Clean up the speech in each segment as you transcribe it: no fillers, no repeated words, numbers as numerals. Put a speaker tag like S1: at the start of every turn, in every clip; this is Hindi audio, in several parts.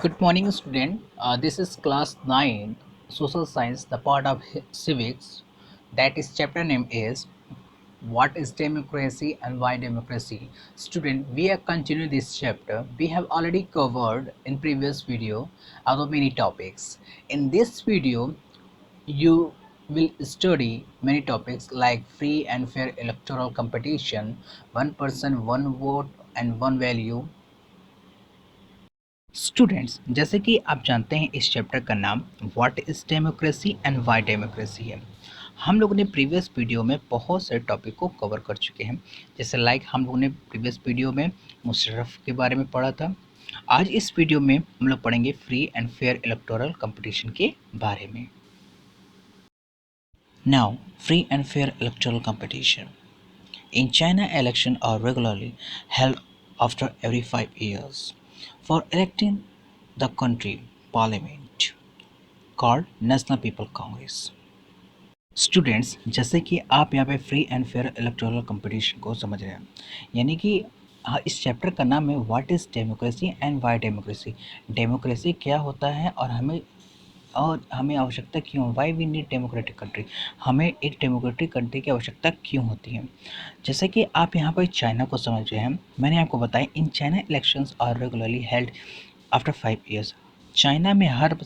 S1: Good morning, student. This is class 9, social science, the part of civics. That is chapter name is what is democracy and why democracy. Student, we are continuing this chapter. We have already covered in previous video other many topics. In this video, you will study many topics like free and fair electoral competition, one person, one vote, and one value. Students, जैसे कि आप जानते हैं इस चैप्टर का नाम what is democracy and why democracy है। हम लोगों ने प्रीवियस वीडियो में बहुत से टॉपिक को कवर कर चुके हैं, जैसे लाइक हम लोगों ने प्रीवियस वीडियो में मुशर्रफ के बारे में पढ़ा था। आज इस वीडियो में हम लोग पढ़ेंगे free and fair electoral competition के बारे में। Now free and fair electoral competition in China election are regularly held after every 5 years for electing the country parliament called National People Congress. Students, जैसे कि आप यहाँ पे free and fair electoral competition को समझ रहे हैं, यानी कि इस चैप्टर का नाम है what is democracy and why democracy. Democracy क्या होता है और हमें आवश्यकता क्यों, why we need democratic country, हमें एक डेमोक्रेटिक कंट्री की आवश्यकता क्यों होती है। जैसे कि आप यहाँ पर चाइना को समझ रहे हैं, मैंने आपको बताया in China elections are regularly held after 5 years। China में हर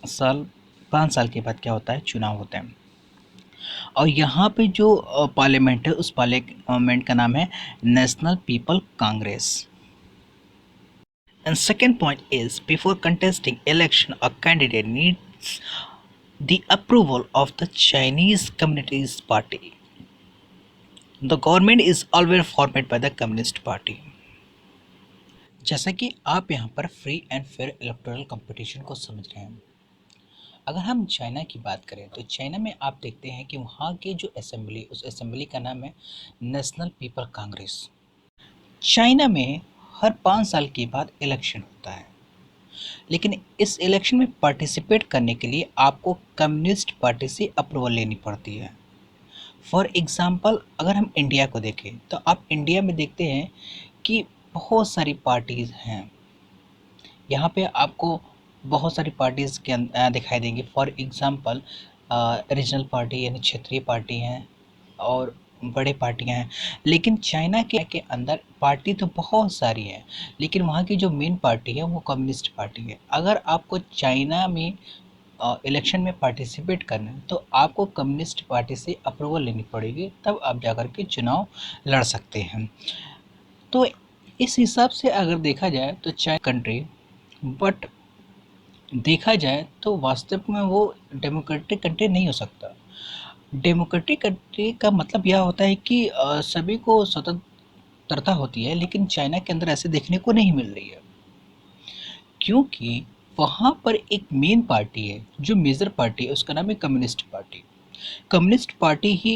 S1: साल 5 साल के बाद क्या होता है, चुनाव होते हैं। और यहाँ पे जो पार्लियामेंट है उस पार्लियामेंट का नाम है national people Congress. And second point is before contesting election a candidate needs the approval of the Chinese Communist Party. The government is always formed by the Communist Party. जैसा कि आप यहाँ पर free and fair electoral competition को समझ रहे हैं, अगर हम चाइना की बात करें तो चाइना में आप देखते हैं कि वहाँ के जो असेंबली, उस असेंबली का नाम है नेशनल पीपल कांग्रेस। चाइना में हर 5 साल के बाद इलेक्शन होता है, लेकिन इस इलेक्शन में पार्टिसिपेट करने के लिए आपको कम्युनिस्ट पार्टी से अप्रूवल लेनी पड़ती है। फॉर एग्ज़ाम्पल अगर हम इंडिया को देखें तो आप इंडिया में देखते हैं कि बहुत सारी पार्टीज़ हैं। यहाँ पे आपको बहुत सारी पार्टीज़ के दिखाई देंगी। फॉर एग्ज़ाम्पल रीजनल पार्टी यानी क्षेत्रीय पार्टी हैं और बड़े पार्टियां हैं। लेकिन चाइना के अंदर पार्टी तो बहुत सारी हैं, लेकिन वहाँ की जो मेन पार्टी है वो कम्युनिस्ट पार्टी है। अगर आपको चाइना में इलेक्शन में पार्टिसिपेट करना है तो आपको कम्युनिस्ट पार्टी से अप्रूवल लेनी पड़ेगी, तब आप जाकर के चुनाव लड़ सकते हैं। तो इस हिसाब से अगर देखा जाए तो चाइना कंट्री, बट देखा जाए तो वास्तव में वो डेमोक्रेटिक कंट्री नहीं हो सकता। डेमोक्रेटिक कंट्री का मतलब यह होता है कि सभी को स्वतंत्रता होती है, लेकिन चाइना के अंदर ऐसे देखने को नहीं मिल रही है, क्योंकि वहाँ पर एक मेन पार्टी है जो मेजर पार्टी है, उसका नाम है कम्युनिस्ट पार्टी। कम्युनिस्ट पार्टी ही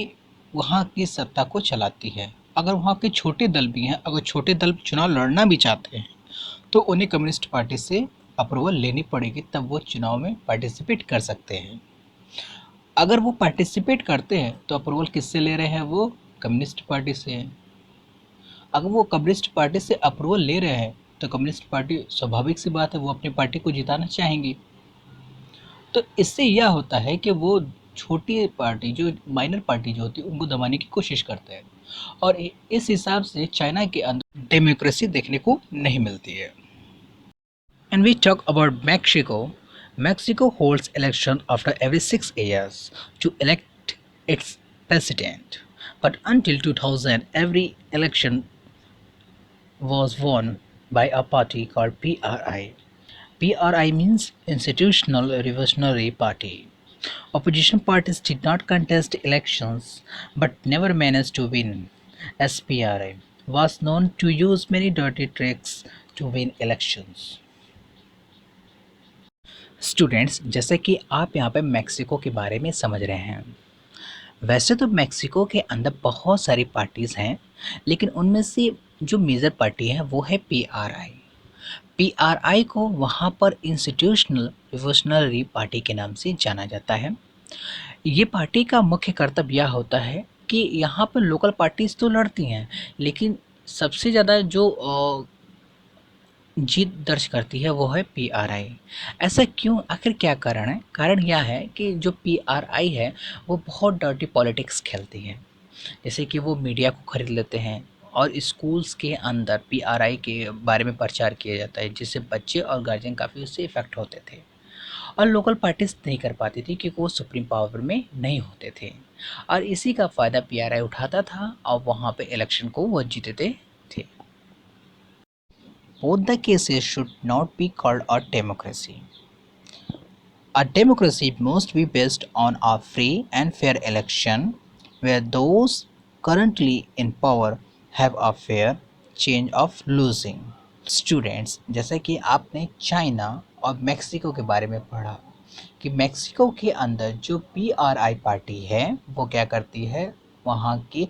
S1: वहाँ की सत्ता को चलाती है। अगर वहाँ के छोटे दल भी हैं, अगर छोटे दल चुनाव लड़ना भी चाहते हैं तो उन्हें कम्युनिस्ट पार्टी से अप्रूवल लेनी पड़ेगी, तब वो चुनाव में पार्टिसिपेट कर सकते हैं। अगर वो पार्टिसिपेट करते हैं तो अप्रूवल किससे ले रहे हैं, वो कम्युनिस्ट पार्टी से हैं। अगर वो कम्युनिस्ट पार्टी से अप्रूवल ले रहे हैं तो कम्युनिस्ट पार्टी, स्वाभाविक सी बात है, वो अपनी पार्टी को जिताना चाहेंगी। तो इससे यह होता है कि वो छोटी पार्टी, जो माइनर पार्टी जो होती है, उनको दबाने की कोशिश करते हैं। और इस हिसाब से चाइना के अंदर डेमोक्रेसी देखने को नहीं मिलती है। And we talk about Mexico. Mexico holds election after every 6 years to elect its president. But until 2000, every election was won by a party called PRI. PRI means Institutional Revolutionary Party. Opposition parties did not contest elections but never managed to win, as PRI was known to use many dirty tricks to win elections. Students, जैसे कि आप यहाँ पे मैक्सिको के बारे में समझ रहे हैं, वैसे तो मैक्सिको के अंदर बहुत सारी पार्टीज़ हैं, लेकिन उनमें से जो मेजर पार्टी है वो है पीआरआई। पीआरआई को वहाँ पर इंस्टीट्यूशनल रिवोल्यूशनरी पार्टी के नाम से जाना जाता है। ये पार्टी का मुख्य कर्तव्य यह होता है कि यहाँ पर लोकल पार्टीज़ तो लड़ती हैं, लेकिन सबसे ज़्यादा जो जीत दर्ज करती है वो है पीआरआई। ऐसा क्यों, आखिर क्या कारण है? कारण यह है कि जो पीआरआई है वो बहुत डर्टी पॉलिटिक्स खेलती है। जैसे कि वो मीडिया को खरीद लेते हैं और स्कूल्स के अंदर पीआरआई के बारे में प्रचार किया जाता है, जिससे बच्चे और गार्जियन काफ़ी उससे इफ़ेक्ट होते थे। और लोकल पार्टीज नहीं कर पाती थी क्योंकि वो सुप्रीम पावर में नहीं होते थे, और इसी का फ़ायदा पीआरआई उठाता था और वहाँ पे इलेक्शन को वो जीतते थे। Both the cases should not be called a democracy. A democracy must be based on a free and fair election where those currently in power have a fair chance of losing. Students, जैसे कि आपने चाइना और मेक्सिको के बारे में पढ़ा कि मेक्सिको के अंदर जो पीआरआई पार्टी है वो क्या करती है, वहाँ की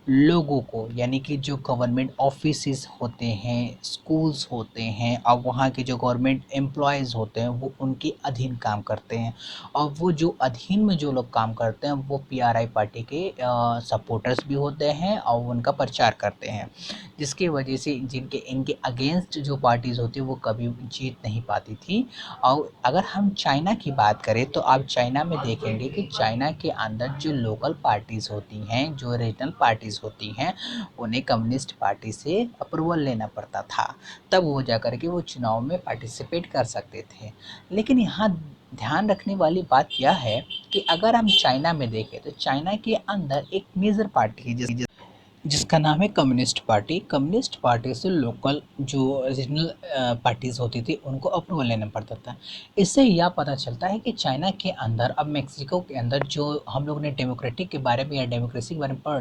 S1: लोगों को, यानी कि जो गवर्नमेंट ऑफिसेस होते हैं, स्कूल्स होते हैं और वहाँ के जो गवर्नमेंट एम्प्लॉयज़ होते हैं वो उनके अधीन काम करते हैं। और वो जो अधीन में जो लोग काम करते हैं वो पीआरआई पार्टी के सपोर्टर्स भी होते हैं और वो उनका प्रचार करते हैं, जिसकी वजह से जिनके इनके अगेंस्ट जो पार्टीज़ होती है वो कभी जीत नहीं पाती थी। और अगर हम चाइना की बात करें तो आप चाइना में देखेंगे कि चाइना के अंदर जो लोकल पार्टीज़ होती हैं, जो रीजनल पार्टीज़ होती हैं, उन्हें कम्युनिस्ट पार्टी से अप्रूवल लेना पड़ता था, तब वो जा कर के वो चुनाव में पार्टिसिपेट कर सकते थे। लेकिन यहाँ ध्यान रखने वाली बात यह है कि अगर हम चाइना में देखें तो चाइना के अंदर एक मेजर पार्टी है जिसका नाम है कम्युनिस्ट पार्टी। कम्युनिस्ट पार्टी से लोकल जो रीजनल पार्टीज़ होती थी उनको अप्रूवल लेना पड़ता था। इससे यह पता चलता है कि चाइना के अंदर, अब मेक्सिको के अंदर जो हम लोग ने डेमोक्रेटिक के बारे में या डेमोक्रेसी के बारे में पढ़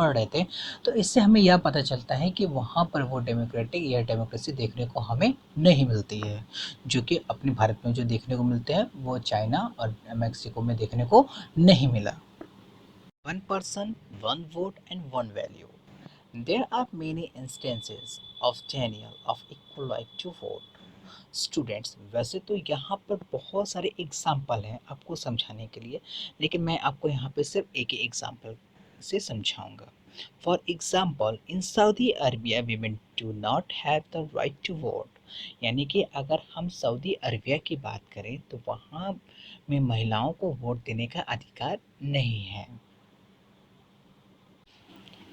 S1: रहे थे, तो इससे हमें यह पता चलता है कि वहाँ पर वो डेमोक्रेटिक या डेमोक्रेसी देखने को हमें नहीं मिलती है, जो कि अपने भारत में जो देखने को मिलते हैं वो चाइना और मेक्सिको में देखने को नहीं मिला। One person, one vote, and one value. There are many instances of denial of equal right to vote. Students, वैसे तो यहाँ पर बहुत सारे एग्जाम्पल हैं आपको समझाने के लिए, लेकिन मैं आपको यहाँ पे सिर्फ एक ही एग्जाम्पल से समझाऊंगा। For example, in Saudi Arabia women do not have the right to vote. यानी कि अगर हम सऊदी अरबिया की बात करें तो वहाँ में महिलाओं को वोट देने का अधिकार नहीं है।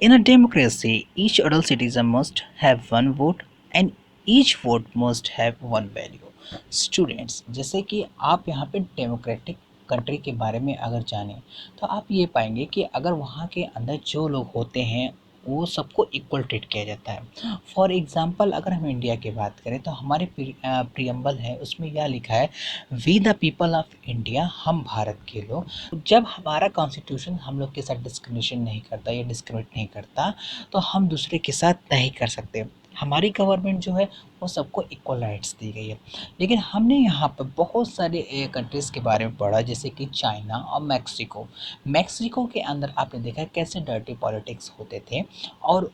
S1: In a democracy, each adult citizen must have one vote and each vote must have one value. Students, जैसे कि आप यहाँ पे डेमोक्रेटिक कंट्री के बारे में अगर जानें तो आप ये पाएंगे कि अगर वहाँ के अंदर जो लोग होते हैं वो सबको इक्वल ट्रीट किया जाता है। फॉर एग्ज़ाम्पल, अगर हम इंडिया की बात करें तो हमारे प्रियम्बल है उसमें यह लिखा है, we the people of India, हम भारत के लोग। जब हमारा कॉन्स्टिट्यूशन हम लोग के साथ डिस्क्रिमिनेशन नहीं करता या डिस्क्रिमिनेट नहीं करता तो हम दूसरे के साथ नहीं कर सकते। हमारी गवर्नमेंट जो है वो सबको इक्वल राइट्स दी गई है। लेकिन हमने यहाँ पर बहुत सारे कंट्रीज़ के बारे में पढ़ा, जैसे कि चाइना और मेक्सिको। मेक्सिको के अंदर आपने देखा कैसे डर्टी पॉलिटिक्स होते थे, और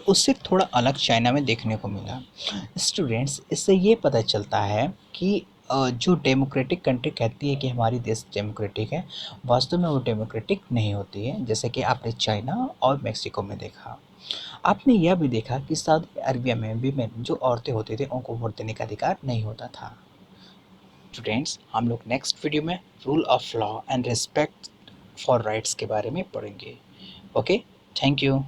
S1: उससे थोड़ा अलग चाइना में देखने को मिला। स्टूडेंट्स, इससे ये पता चलता है कि जो डेमोक्रेटिक कंट्री कहती है कि हमारी देश डेमोक्रेटिक है, वास्तव में वो डेमोक्रेटिक नहीं होती है, जैसे कि आपने चाइना और मेक्सिको में देखा। आपने यह भी देखा कि सऊदी अरबिया में वीमेन, जो औरतें होती थी, उनको वोट देने का अधिकार नहीं होता था। स्टूडेंट्स, हम लोग नेक्स्ट वीडियो में rule of law and respect for rights के बारे में पढ़ेंगे। Okay, thank you.